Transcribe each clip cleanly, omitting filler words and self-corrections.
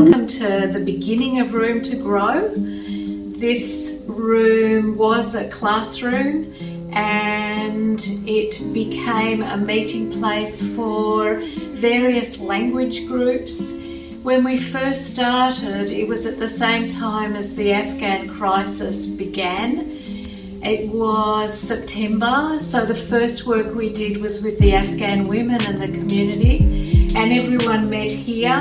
Welcome to the beginning of Room to Grow. This room was a classroom and it became a meeting place for various language groups. When we first started, it was at the same time as the Afghan crisis began. It was September, so the first work we did was with the Afghan women and the community, and everyone met here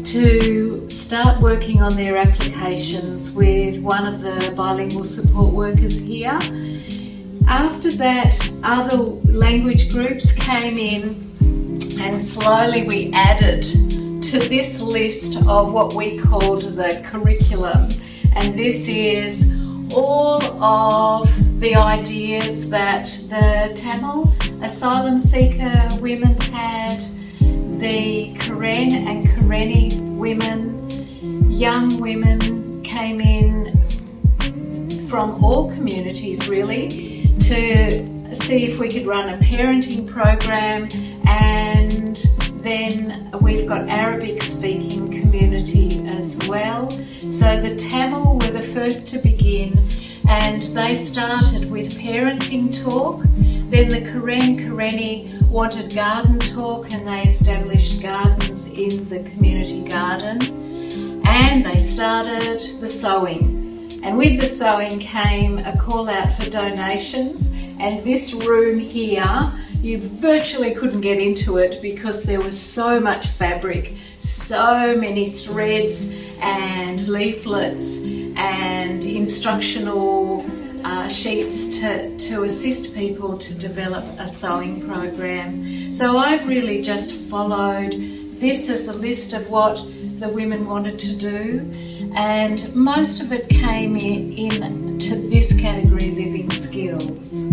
to start working on their applications with one of the bilingual support workers here. After that, other language groups came in, and slowly we added to this list of what we called the curriculum, and this is all of the ideas that the Tamil asylum seeker women had, the Karen and Karenni women, young women came in from all communities really to see if we could run a parenting program, and then we've got Arabic speaking community as well. So the Tamil were the first to begin, and they started with parenting talk. Then the Karen Karenni wanted garden talk, and they established gardens in the community garden, and they started the sewing. And with the sewing came a call out for donations, and this room here, you virtually couldn't get into it because there was so much fabric, so many threads and leaflets and instructional sheets to assist people to develop a sewing program. So I've really just followed this as a list of what the women wanted to do, and most of it came in to this category, living skills.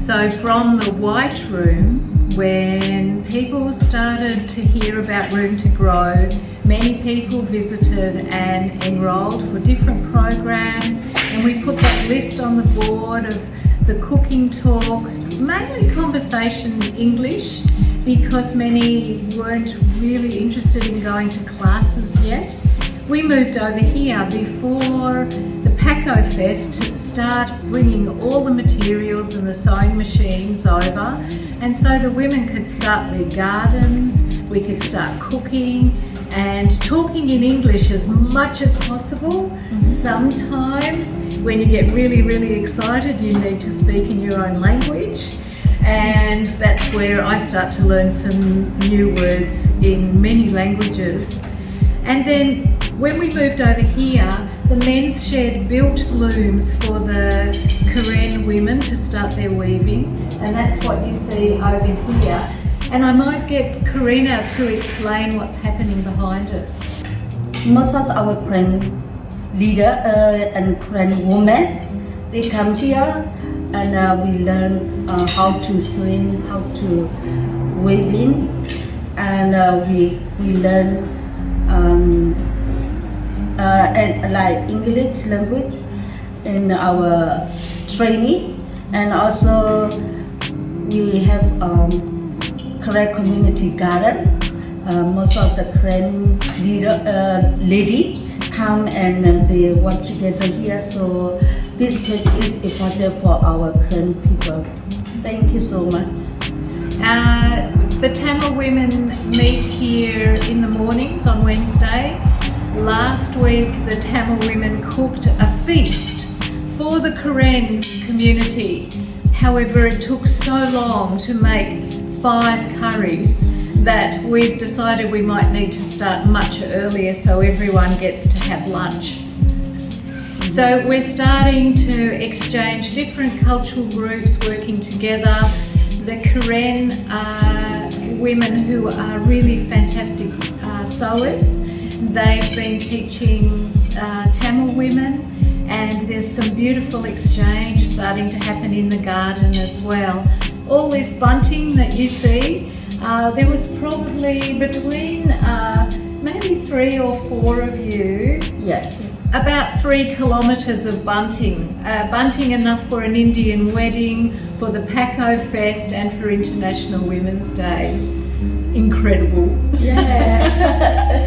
So from the white room, when people started to hear about Room to Grow, many people visited and enrolled for different programs, and we put that list on the board of the cooking talk, mainly conversation English, because many weren't really interested in going to classes yet. We moved over here before the Paco Fest to start bringing all the materials and the sewing machines over, and so the women could start their gardens, we could start cooking and talking in English as much as possible. Sometimes when you get really excited, you need to speak in your own language, and that's where I start to learn some new words in many languages. And then when we moved over here, the men's shed built looms for the Karen women to start their weaving, and that's what you see over here. And I might get Karina to explain what's happening behind us. Most of our Karen leader and Karen women, they come here, and we learned how to swim, how to weaving, and we learn and like English language in our training, and also we have Karen community garden. Most of the Karen leader lady come and they work together here. So this place is important for our Karen people. Thank you so much. The Tamil women meet here in the mornings on Wednesday. Last week the Tamil women cooked a feast for the Karen community. However, it took so long to make 5 curries that we've decided we might need to start much earlier so everyone gets to have lunch. So we're starting to exchange different cultural groups working together. The Karen women who are really fantastic sewers, they've been teaching Tamil women, and there's some beautiful exchange starting to happen in the garden as well. All this bunting that you see, there was probably between maybe 3 or 4 of you. Yes. About 3 kilometres of bunting. Bunting enough for an Indian wedding, for the Paco Fest and for International Women's Day. incredible. Yeah.